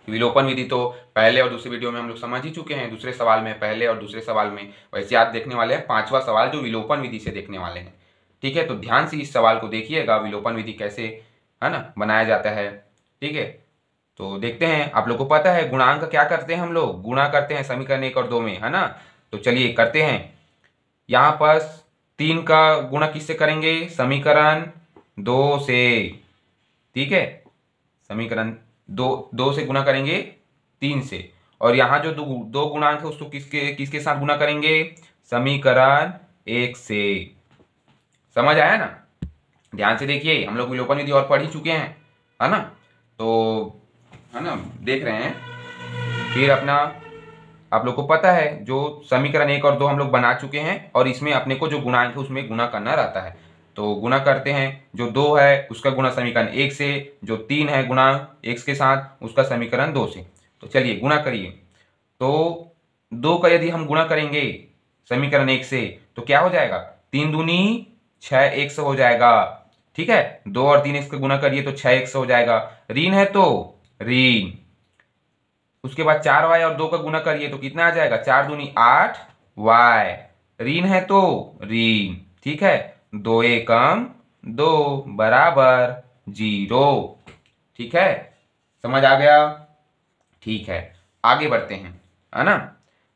विलोपन विधि तो पहले और दूसरे वीडियो में हम लोग समझ ही चुके हैं, दूसरे सवाल में, पहले और दूसरे सवाल में। वैसे आज देखने वाले हैं पांचवा सवाल जो विलोपन विधि से देखने वाले हैं। ठीक है, तो ध्यान से इस सवाल को देखिएगा, विलोपन विधि कैसे है ना बनाया जाता है। ठीक है, तो देखते हैं। आप लोग को पता है गुणांक क्या करते हैं, हम लोग गुणा करते हैं समीकरण 1 और 2 में, है ना। तो चलिए करते हैं। यहाँ पर 3 का गुणा किससे करेंगे, समीकरण 2 से। ठीक है, समीकरण दो से गुणा करेंगे 3 से। और यहाँ जो दो गुणांक है उसको किसके किसके साथ गुणा करेंगे, समीकरण 1 से। समझ आया ना। ध्यान से देखिए, हम लोग विलोपन विधि और पढ़ ही चुके हैं, है ना। तो है ना, देख रहे हैं। फिर अपना आप लोग को पता है जो समीकरण 1 और 2 हम लोग बना चुके हैं, और इसमें अपने को जो गुणांक है उसमें गुणा करना रहता है। तो गुणा करते हैं, जो 2 है उसका गुणा समीकरण 1 से, जो 3 है गुणा x के साथ उसका समीकरण 2 से। तो चलिए गुणा करिए। तो 2 का यदि हम गुणा करेंगे समीकरण 1 से तो क्या हो जाएगा, 3 दूनी 6x हो जाएगा। ठीक है, 2 और 3 x का गुणा करिए तो 6x हो जाएगा। ऋण है तो ऋण। उसके बाद 4y और 2 का गुणा करिए तो कितना आ जाएगा, 4 दूनी 8y। ऋण है तो ऋण। ठीक है, 2 एकम 2 बराबर 0। ठीक है, समझ आ गया। ठीक है, आगे बढ़ते हैं, है ना।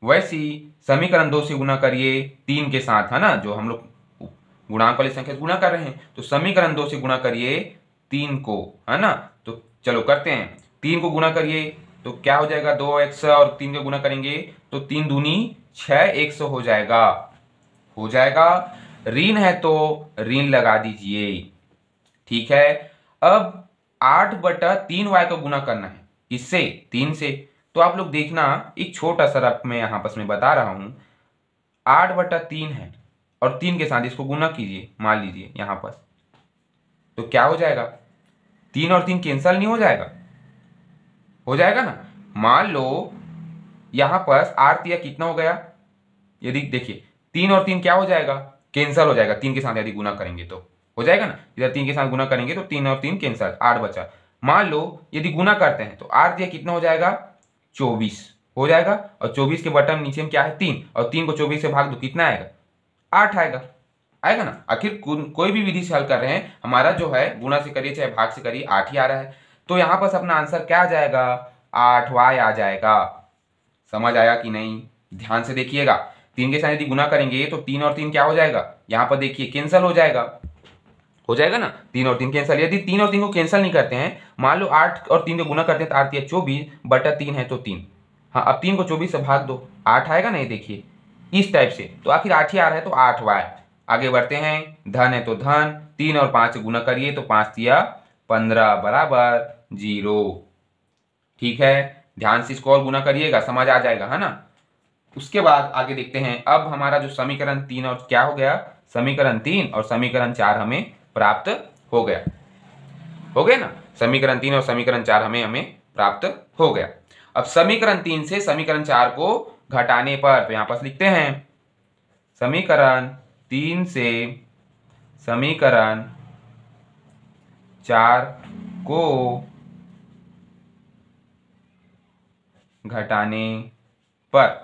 वैसी समीकरण 2 से गुणा करिए 3 के साथ, है ना। जो हम लोग गुणांक वाली संख्या से गुणा कर रहे हैं, तो समीकरण 2 से गुणा करिए 3 को, है ना। तो चलो करते हैं। 3 को गुणा करिए तो क्या हो जाएगा, 2x और 3 का गुणा करेंगे तो 3 दूनी 6x हो जाएगा। हो जाएगा। ऋण है तो ऋण लगा दीजिए। ठीक है, अब 8/3y का गुणा करना है, इससे 3 से। तो आप लोग देखना, एक छोटा सा रफ मैं यहाँ पर मैं बता रहा हूं। 8/3 है और 3 के साथ इसको गुणा कीजिए, मान लीजिए यहाँ पर। तो क्या हो जाएगा, 3 और 3 कैंसल नहीं हो जाएगा, हो जाएगा ना। मान लो यहां पर 8 या कितना हो गया, यदि देखिए 3 और 3 क्या हो जाएगा, कैंसल हो जाएगा। 3 के साथ यदि गुना करेंगे तो हो जाएगा ना। इधर 3 के साथ गुना करेंगे तो 3 और 3 कैंसल, 8 बचा। मान लो यदि गुना करते हैं तो 8 दिया कितना हो जाएगा, 24 हो जाएगा। और 24 के बटन नीचे में क्या है, 3, और 3 को 24 से भाग दो कितना आएगा, 8 आएगा। आएगा ना। आखिर कोई भी विधि से हल कर रहे हैं, हमारा जो है गुणा से करिए चाहे भाग से करिए 8 ही आ रहा है। तो यहां पर अपना आंसर क्या आ जाएगा, 8y आ जाएगा। समझ आया कि नहीं, ध्यान से देखिएगा। 3 के साथ यदि गुना करेंगे तो 3 और 3 क्या हो जाएगा, यहां पर देखिए कैंसल हो जाएगा। हो जाएगा ना, 3 और 3 कैंसल। यदि 3 और 3 को कैंसल नहीं करते हैं, मान लो 8 और 3 को गुना करते हैं तो 8 या 24/3 है तो 3। हाँ, अब 3 को 24 से भाग दो, 8 आएगा ना, ये देखिए इस टाइप से। तो आखिर 8 ही आ रहा है तो 8y। आगे बढ़ते हैं। धन है तो धन, 3 और 5 से गुना करिए तो 5 या 15 बराबर 0। ठीक है, ध्यान से इसको और गुना करिएगा, समझ आ जाएगा, है ना। उसके बाद आगे देखते हैं। अब हमारा जो समीकरण 3 और क्या हो गया, समीकरण 3 और समीकरण 4 हमें प्राप्त हो गया। हो गया ना, समीकरण 3 और समीकरण 4 हमें हमें प्राप्त हो गया। अब समीकरण 3 से समीकरण 4 को घटाने पर, तो यहां पर लिखते हैं समीकरण 3 से समीकरण 4 को घटाने पर।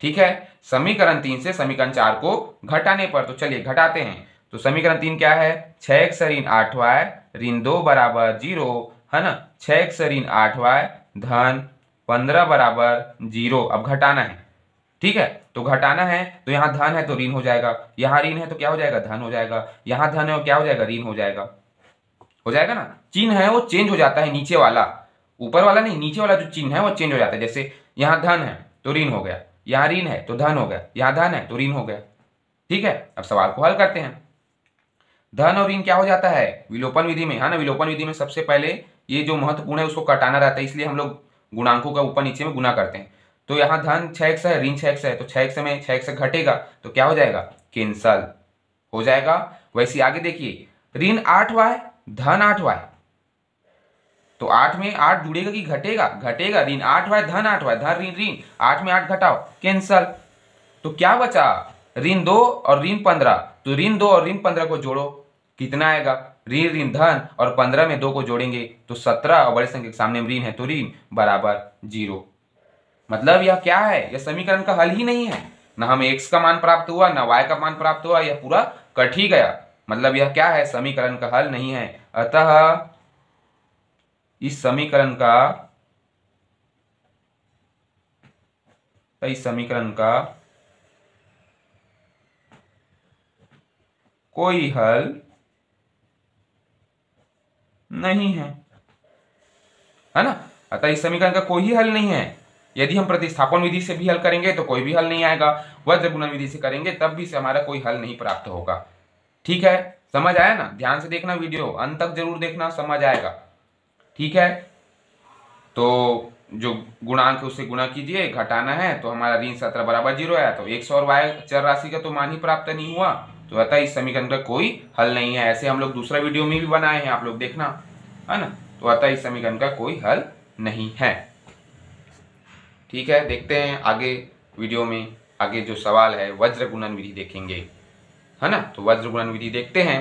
ठीक है, समीकरण 3 से समीकरण 4 को घटाने पर। तो चलिए घटाते हैं। तो समीकरण 3 क्या है, 6x ऋण 8y ऋण 2 बराबर 0, है ना। 6x ऋण 8y धन 15 बराबर 0। अब घटाना है। ठीक है, तो घटाना है तो यहाँ धन है तो ऋण हो जाएगा, यहाँ ऋण है तो क्या हो जाएगा, धन हो जाएगा। यहाँ धन है और क्या हो जाएगा, ऋण हो जाएगा। हो जाएगा ना। चिन्ह है वो चेंज हो जाता है, नीचे वाला, ऊपर वाला नहीं, नीचे वाला जो चिन्ह है वो चेंज हो जाता है। जैसे यहाँ धन है तो ऋण हो गया, यहाँ ऋण है तो धन हो गया, यहाँ धन है तो ऋण हो गया। ठीक है, अब सवाल को हल करते हैं। धन और ऋण क्या हो जाता है विलोपन विधि में, है ना। विलोपन विधि में सबसे पहले ये जो महत्वपूर्ण है उसको कटाना रहता है, इसलिए हम लोग गुणांकों का ऊपर नीचे में गुना करते हैं। तो यहाँ धन 6x है, ऋण 6x है, तो 6x में 6x घटेगा तो क्या हो जाएगा, कैंसल हो जाएगा। वैसे आगे देखिए, ऋण 8y धन 8y, तो 8 में 8 जुड़ेगा कि घटेगा, घटेगा। ऋण 8y धन 8y, धन ऋण ऋण, 8 में 8 घटाओ कैंसल। तो क्या बचा, ऋण 2 और ऋण 15। तो ऋण 2 और ऋण 15 को जोड़ो कितना आएगा, ऋण ऋण धन, और 15 में 2 को जोड़ेंगे तो 17, और बड़े संख्या के सामने ऋण है तो ऋण बराबर 0। मतलब यह क्या है, यह समीकरण का हल ही नहीं है। ना हमें x का मान प्राप्त हुआ, ना y का मान प्राप्त हुआ, यह पूरा कट ही गया। मतलब यह क्या है, समीकरण का हल नहीं है। अतः इस समीकरण का कोई हल नहीं है ना। अतः इस समीकरण का कोई हल नहीं है। यदि हम प्रतिस्थापन विधि से भी हल करेंगे तो कोई भी हल नहीं आएगा, वज्र गुणन विधि से करेंगे तब भी से हमारा कोई हल नहीं प्राप्त होगा। ठीक है, समझ आया ना। ध्यान से देखना वीडियो, अंत तक जरूर देखना, समझ आएगा। ठीक है, तो जो गुणांक उससे गुणा कीजिए, घटाना है तो हमारा ऋण 17 बराबर 0 आया। तो x और y चर राशि का तो मान ही प्राप्त नहीं हुआ, तो अतः इस समीकरण का कोई हल नहीं है। ऐसे हम लोग दूसरा वीडियो में भी बनाए हैं, आप लोग देखना, है ना। तो अतः इस समीकरण का कोई हल नहीं है। ठीक है, देखते हैं आगे वीडियो में। आगे जो सवाल है वज्र गुणन विधि देखेंगे, है ना। तो वज्र गुणन विधि देखते हैं।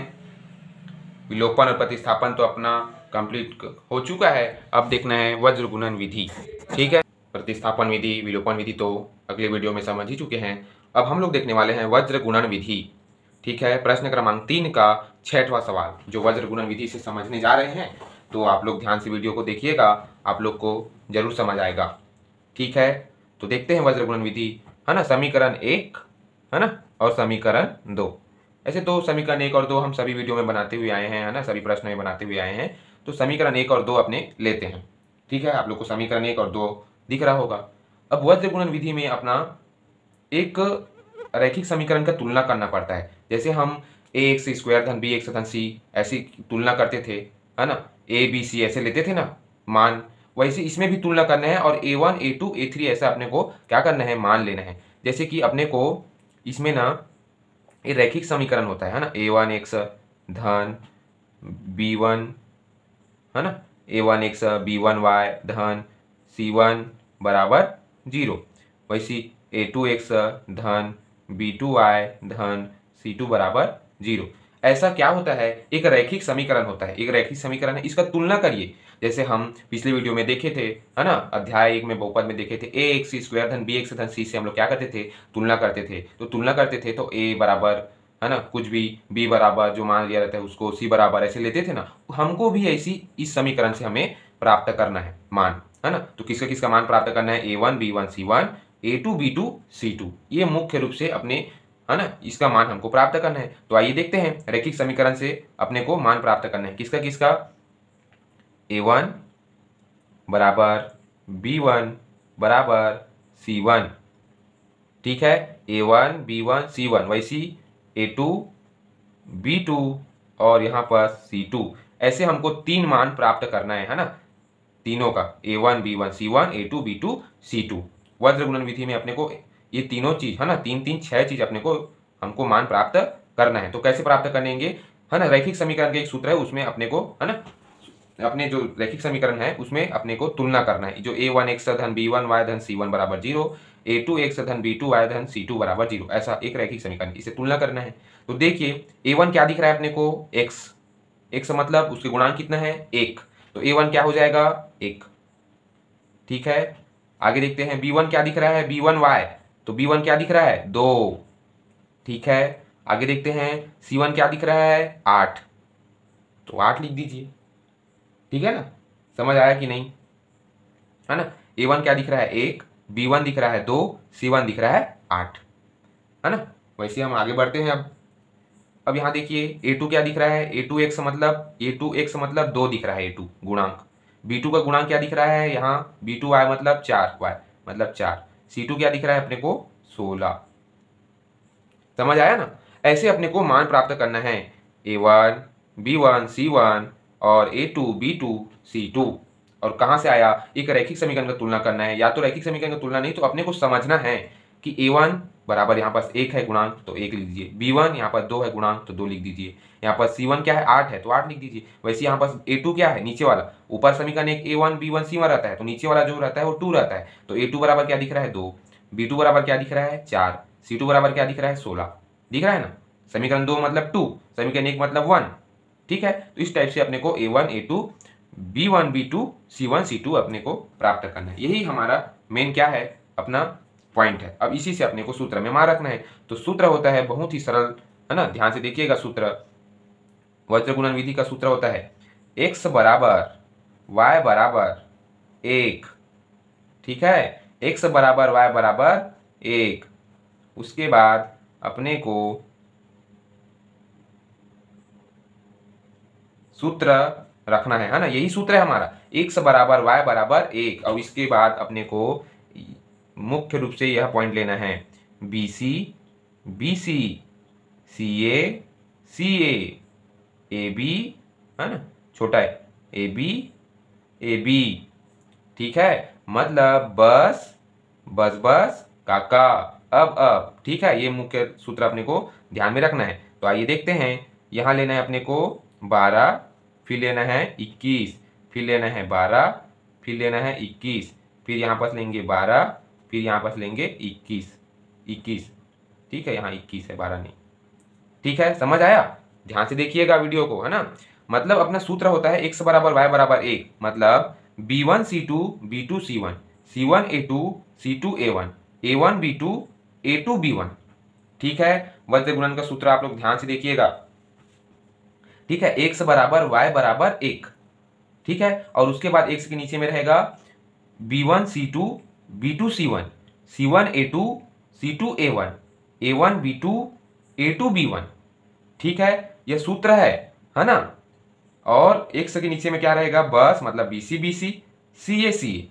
विलोपन और प्रतिस्थापन तो अपना कंप्लीट हो चुका है, अब देखना है वज्र गुणन विधि। ठीक है, प्रतिस्थापन विधि, विलोपन विधि तो अगले वीडियो में समझ ही चुके हैं। अब हम लोग देखने वाले हैं वज्र गुणन विधि। ठीक है, प्रश्न क्रमांक 3 का 6वां सवाल जो वज्र गुणन विधि से समझने जा रहे हैं, तो आप लोग ध्यान से वीडियो को देखिएगा, आप लोग को जरूर समझ आएगा। ठीक है, तो देखते हैं वज्र गुणन विधि, है ना। समीकरण 1, है ना, और समीकरण 2। ऐसे तो समीकरण 1 और 2 हम सभी वीडियो में बनाते हुए आए हैं, है ना, सभी प्रश्न में बनाते हुए आए हैं। तो समीकरण 1 और 2 अपने लेते हैं। ठीक है, आप लोग को समीकरण 1 और 2 दिख रहा होगा। अब वज्र गुणन विधि में अपना एक रैखिक समीकरण का तुलना करना पड़ता है। जैसे हम ax स्क्वायर धन bx धन c ऐसी तुलना करते थे, है ना, a b c ऐसे लेते थे ना मान, वैसे इसमें भी तुलना करना है। और a1 a2 a3 ऐसा अपने को क्या करना है, मान लेना है। जैसे कि अपने को इसमें ना ये रैखिक समीकरण होता है ना, a1x धन b1, है ना, a1x b1y धन c1 बराबर 0। वैसी a2x धन b2y धन c2 बराबर 0। ऐसा क्या होता है, एक रैखिक समीकरण होता है, एक रैखिक समीकरण है, इसका तुलना करिए। जैसे हम पिछले वीडियो में देखे थे, है ना, अध्याय 1 में बहुपद में देखे थे, ax स्क्वायर धन bx धन c से हम लोग क्या करते थे, तुलना करते थे। तो तुलना करते थे तो a बराबर, है ना, कुछ भी, b बराबर जो मान लिया रहता है उसको, c बराबर ऐसे लेते थे ना। हमको भी ऐसी इस समीकरण से हमें प्राप्त करना है मान, है ना। तो किसका किसका मान प्राप्त करना है, a1 b1 c1 a2 b2 c2, ये मुख्य रूप से अपने, है ना, इसका मान हमको प्राप्त करना है। तो आइए देखते हैं, रैखिक समीकरण से अपने को मान प्राप्त करना है किसका किसका, a1 बराबर b1 बराबर c1। ठीक है, a1 b1 c1, वैसी a2 b2 और यहाँ पर c2, ऐसे हमको 3 मान प्राप्त करना है ना, तीनों का, a1 b1 c1 a2 b2 c2। वज्र गुणन विधि में अपने को ये तीनों चीज, है ना, 3 3 6 चीज अपने को हमको मान प्राप्त करना है। तो कैसे प्राप्त करेंगे, है ना, रैखिक समीकरण का एक सूत्र है, उसमें अपने को, है ना, अपने जो रैखिक समीकरण है उसमें अपने को तुलना करना है। जो a1x धन b1y धन c1 बराबर 0, a2x धन b2y धन c2 बराबर 0, ऐसा एक रैखिक समीकरण, इसे तुलना करना है। तो देखिए a1 क्या दिख रहा है अपने को, x मतलब उसके गुणांक कितना है, 1, तो a1 क्या हो जाएगा, 1। ठीक है, आगे देखते हैं b1 क्या दिख रहा है, b1y, तो b1 क्या दिख रहा है, 2। ठीक है, आगे देखते हैं c1 क्या दिख रहा है, 8, तो 8 लिख दीजिए। ठीक है ना, समझ आया कि नहीं, है ना। a1 क्या दिख रहा है, 1, b1 दिख रहा है 2, c1 दिख रहा है 8, है ना। वैसे हम आगे बढ़ते हैं। अब यहाँ देखिए a2 क्या दिख रहा है, a2x मतलब 2 दिख रहा है, a2 गुणांक, b2 का गुणांक क्या दिख रहा है यहाँ, b2y मतलब 4y मतलब 4, c2 क्या दिख रहा है अपने को, 16। समझ आया ना। ऐसे अपने को मान प्राप्त करना है, a1 b1 c1 और a2 b2 c2। और कहाँ से आया, एक रैखिक समीकरण का तुलना करना है। या तो रैखिक समीकरण का तुलना नहीं तो अपने को समझना है कि a1 बराबर यहाँ पास 1 है गुणांक, तो 1 लिख दीजिए, b1 यहाँ पर 2 है गुणांक, तो 2 लिख दीजिए, यहाँ पर c1 क्या है, 8 है, तो 8 लिख दीजिए। वैसे यहाँ पास a2 क्या है, नीचे वाला, ऊपर समीकरण एक a1 b1 c1 रहता है, तो नीचे वाला जो रहता है वो 2 रहता है। तो a2 बराबर क्या दिख रहा है, 2, b2 बराबर क्या दिख रहा है, 4, c2 बराबर क्या दिख रहा है, 16। दिख रहा है ना। समीकरण 2 मतलब 2, समीकरण 1 मतलब 1, ठीक है। तो इस टाइप से अपने को A1 A2 B1 B2 C1 C2 अपने को प्राप्त करना है। यही हमारा मेन क्या है, अपना पॉइंट है। अब इसी से अपने को सूत्र में मान रखना है। तो सूत्र होता है बहुत ही सरल, है ना, ध्यान से देखिएगा। सूत्र वज्र गुणन विधि का सूत्र होता है x बराबर y बराबर 1, ठीक है, x बराबर y बराबर 1। उसके बाद अपने को सूत्र रखना है ना, यही सूत्र है हमारा, x बराबर y बराबर 1। और इसके बाद अपने को मुख्य रूप से यह पॉइंट लेना है BC BC CA CA AB, है ना, छोटा है AB AB, ठीक है, मतलब बस बस बस काका अब, ठीक है। ये मुख्य सूत्र अपने को ध्यान में रखना है। तो आइए देखते हैं। यहाँ लेना है अपने को 12, फिर लेना है 21, फिर लेना है 12, फिर लेना है 21, फिर यहाँ पास लेंगे 12, फिर यहाँ पास लेंगे 21, ठीक है। यहाँ 21 है, 12 नहीं, ठीक है। समझ आया? ध्यान से देखिएगा वीडियो को, है ना। मतलब अपना सूत्र होता है x बराबर y बराबर 1, मतलब B1 C2 B2 C1 C1 A2 C2 A1 A1 B2 A2 B1, ठीक है। वज्र गुणन का सूत्र आप लोग ध्यान से देखिएगा, ठीक है। x बराबर y बराबर 1, ठीक है। और उसके बाद x के नीचे में रहेगा B1 C2 B2 C1 C1 A2 C2 A1 A1 B2 A2 B1, ठीक है। यह सूत्र है ना। और x के नीचे में क्या रहेगा, बस, मतलब BC BC CA CA,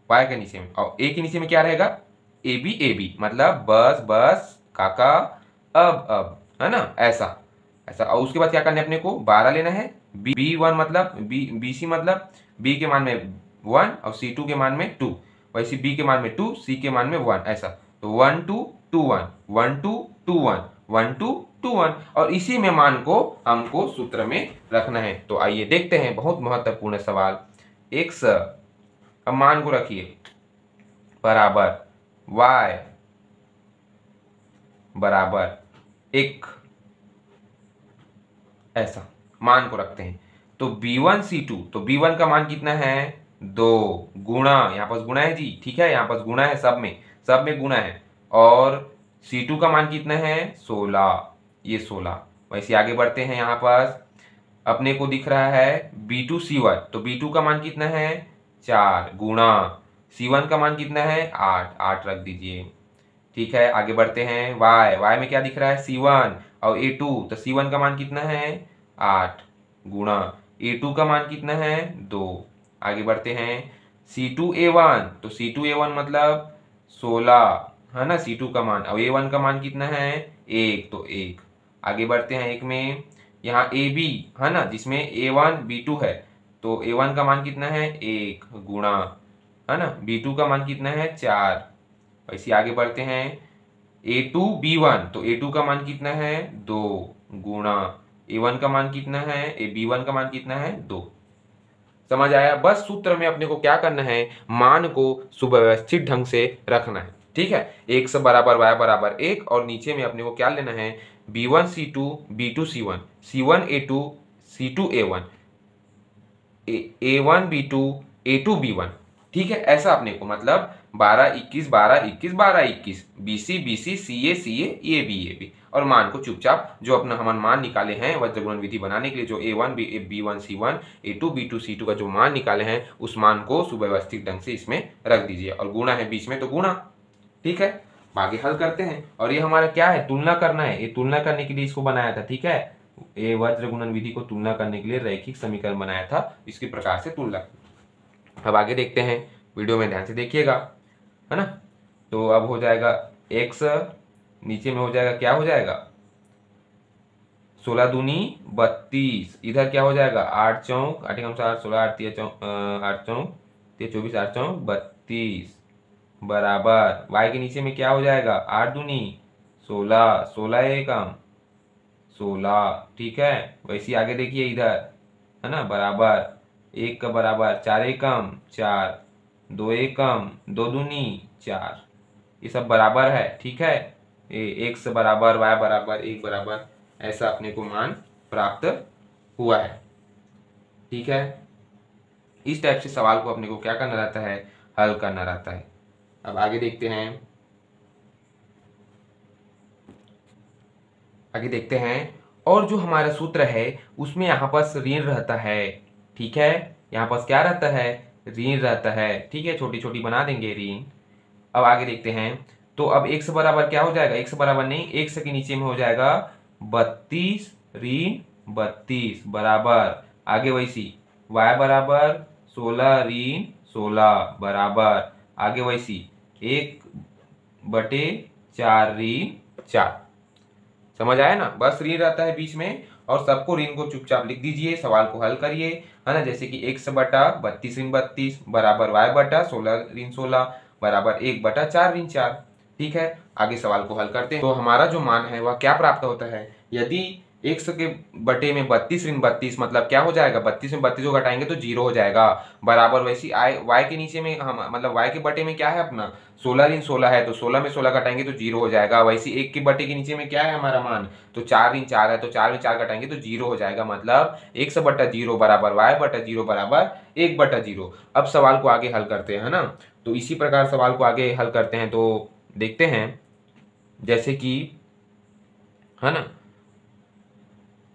y के नीचे में, और a के नीचे में क्या रहेगा, AB AB, मतलब बस बस काका अब, है ना, ऐसा ऐसा। और उसके बाद क्या करना है अपने को, 12 लेना है, B1 मतलब BC मतलब B के मान में 1 और C2 के मान में 2, वैसे B के मान में 2 C के मान में 1, ऐसा। तो 1 2 2 1 1 2 2 1 1 2 2 1, और इसी में मान को हमको सूत्र में रखना है। तो आइए देखते हैं, बहुत महत्वपूर्ण सवाल। x, अब मान को रखिए, बराबर y बराबर 1, ऐसा मान को रखते हैं। तो B1 C2, तो B1 का मान कितना है, 2, गुणा, यहाँ पास गुणा है जी, ठीक है, यहाँ पास गुणा है, सब में गुणा है। और C2 का मान कितना है, 16, ये 16। वैसे आगे बढ़ते हैं, यहाँ पास अपने को दिख रहा है B2 C1, तो B2 का मान कितना है, 4, गुणा C1 का मान कितना है, 8, 8 रख दीजिए, ठीक है। आगे बढ़ते हैं, y में क्या दिख रहा है, C1 और A2, तो C1 का मान कितना है, 8, गुणा A2 का मान कितना है, 2। आगे बढ़ते हैं, C2 A1, तो C2 A1 मतलब 16, है ना, C2 का मान, और A1 का मान कितना है, 1, तो 1। आगे बढ़ते हैं, एक में यहाँ AB, है ना, जिसमें A1 B2 है, तो A1 का मान कितना है, 1, गुणा, है ना, B2 का मान कितना है, 4। वैसे आगे बढ़ते हैं, A2 B1, तो A2 का मान कितना है, 2, गुणा A1 का मान कितना है, B1 का मान कितना है, 2। समझ आया? बस सूत्र में अपने को क्या करना है, मान को सुव्यवस्थित ढंग से रखना है, ठीक है। x बराबर y बराबर 1, और नीचे में अपने को क्या लेना है, B1 C2 B2 C1 C1 A2 C2 A1 A1 B2 A2 B1, ठीक है। ऐसा अपने को, मतलब 12 21 12 21 12 21 BC BC CA CA AB AB, और मान को चुपचाप जो अपना हम मान निकाले हैं वज्र गुणन विधि बनाने के लिए, जो A1 B1 C1 A2 B2 C2 का जो मान निकाले हैं, उस मान को सुव्यवस्थित ढंग से इसमें रख दीजिए, और गुणा है बीच में तो गुणा, ठीक है। आगे हल करते हैं, और ये हमारा क्या है, तुलना करना है। ये तुलना करने के लिए इसको बनाया था, ठीक है। ये वज्र गुणन विधि को तुलना करने के लिए रैखिक समीकरण बनाया था, इसके प्रकार से तुलना। अब आगे देखते हैं, वीडियो में ध्यान से देखिएगा, है ना। तो अब हो जाएगा x, नीचे में हो जाएगा, क्या हो जाएगा, 16 दूनी 32, इधर क्या हो जाएगा, 8 चौक 8 16 8 चौक 24 8 चौक 32, बराबर y के नीचे में क्या हो जाएगा, 8 दूनी 16 16 एकम 16, ठीक है। वैसे आगे देखिए इधर, है ना, बराबर 1 का बराबर 4 एकम 4, 2 एकम 2 दूनी 4, ये सब बराबर है, ठीक है। x बराबर y बराबर 1 बराबर, ऐसा अपने को मान प्राप्त हुआ है। ठीक है, इस टाइप से सवाल को अपने को क्या करना रहता है, हल करना रहता है। अब आगे देखते हैं, आगे देखते हैं। और जो हमारा सूत्र है उसमें यहाँ पर ऋण रहता है। ठीक है, यहाँ पर क्या रहता है, ऋण रहता है। ठीक है, छोटी छोटी बना देंगे ऋण। अब आगे देखते हैं, तो अब x बराबर क्या हो जाएगा, x बराबर नहीं, x के नीचे में हो जाएगा 32 ऋण 32 बराबर, आगे वैसी y बराबर 16 ऋण 16 बराबर, आगे वैसी 1/4 ऋण 4। समझ आया ना, बस ऋण रहता है बीच में और सबको ऋण को चुपचाप लिख दीजिए, सवाल को हल करिए, है ना। जैसे कि x बटा 32 ऋण 32 बराबर y बटा 16 ऋण 16 बराबर 1/4 ऋण 4। ठीक है, आगे सवाल को हल करते हैं। तो हमारा जो मान है वह क्या प्राप्त होता है, यदि x के बटे में 32 ऋण 32 मतलब क्या हो जाएगा, 32 में 32 को घटाएंगे तो 0 हो जाएगा, बराबर वैसी y के नीचे में हम मतलब y के बटे में क्या है अपना 16 ऋण 16 है, तो 16 में 16 घटाएंगे तो 0 हो जाएगा। वैसे 1 के बटे के नीचे में क्या है हमारा मान, तो 4 ऋण 4 है, तो 4 में 4 घटाएंगे तो 0 हो जाएगा। मतलब x/0 बराबर y/0 बराबर 1/0। अब सवाल को आगे हल करते हैं, है ना। तो इसी प्रकार सवाल को आगे हल करते हैं, तो देखते हैं जैसे कि, है ना,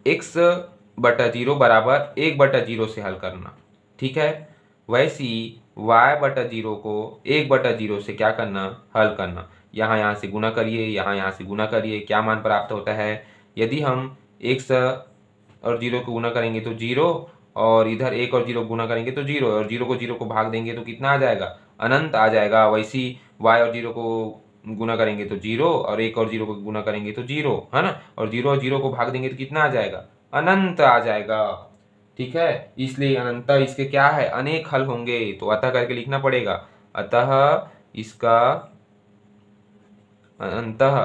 x/0 बराबर 1/0 से हल करना। ठीक है, वैसे ही y/0 को 1/0 से क्या करना, हल करना। यहाँ से गुना करिए, यहाँ से गुना करिए, क्या मान प्राप्त होता है, यदि हम x और 0 को गुना करेंगे तो 0, और इधर 1 और 0 गुना करेंगे तो 0, और 0 को भाग देंगे तो कितना आ जाएगा, अनंत आ जाएगा। वैसी y और 0 को गुना करेंगे तो 0, और 1 और 0 को गुना करेंगे तो 0, है ना, और 0 और 0 को भाग देंगे तो कितना आ जाएगा, अनंत आ जाएगा। ठीक है, इसलिए अनंत इसके क्या है, अनेक हल होंगे, तो अतः करके लिखना पड़ेगा, अतः इसका अंतः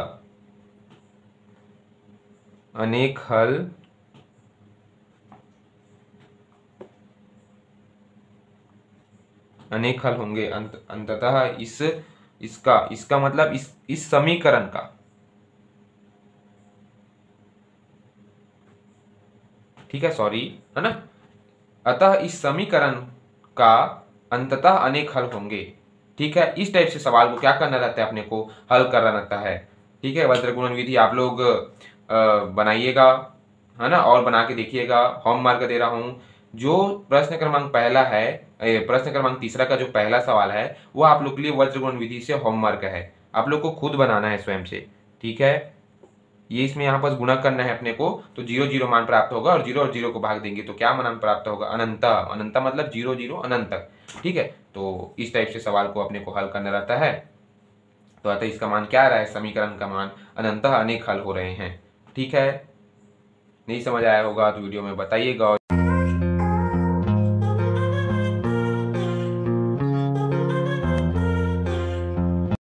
अनेक हल होंगे। अंततः इसका मतलब इस समीकरण का, ठीक है, सॉरी, है ना, अतः इस समीकरण का अंततः अनेक हल होंगे। ठीक है, इस टाइप से सवाल को क्या करना रहता है, अपने को हल करना रहता है। ठीक है, वज्र गुणन विधि आप लोग बनाइएगा, है ना, और बना के देखिएगा। होमवर्क दे रहा हूँ, जो प्रश्न क्रमांक पहला है, प्रश्न क्रमांक तीसरा का जो पहला सवाल है वो आप लोग के लिए वज्र गुणन विधि से होमवर्क है, आप लोग को खुद बनाना है स्वयं से। ठीक है, ये इसमें यहाँ पर गुणा करना है अपने को, तो 0 0 मान प्राप्त होगा, और 0 और 0 को भाग देंगे तो क्या मान प्राप्त होगा, अनंत। अनंत मतलब 0 0 अनंत तक। ठीक है, तो इस टाइप से सवाल को अपने को हल करना रहता है। तो अतः इसका मान क्या आ रहा है, समीकरण का मान अनंत अनेक हल हो रहे हैं। ठीक है, नहीं समझ आया होगा तो वीडियो में बताइएगा।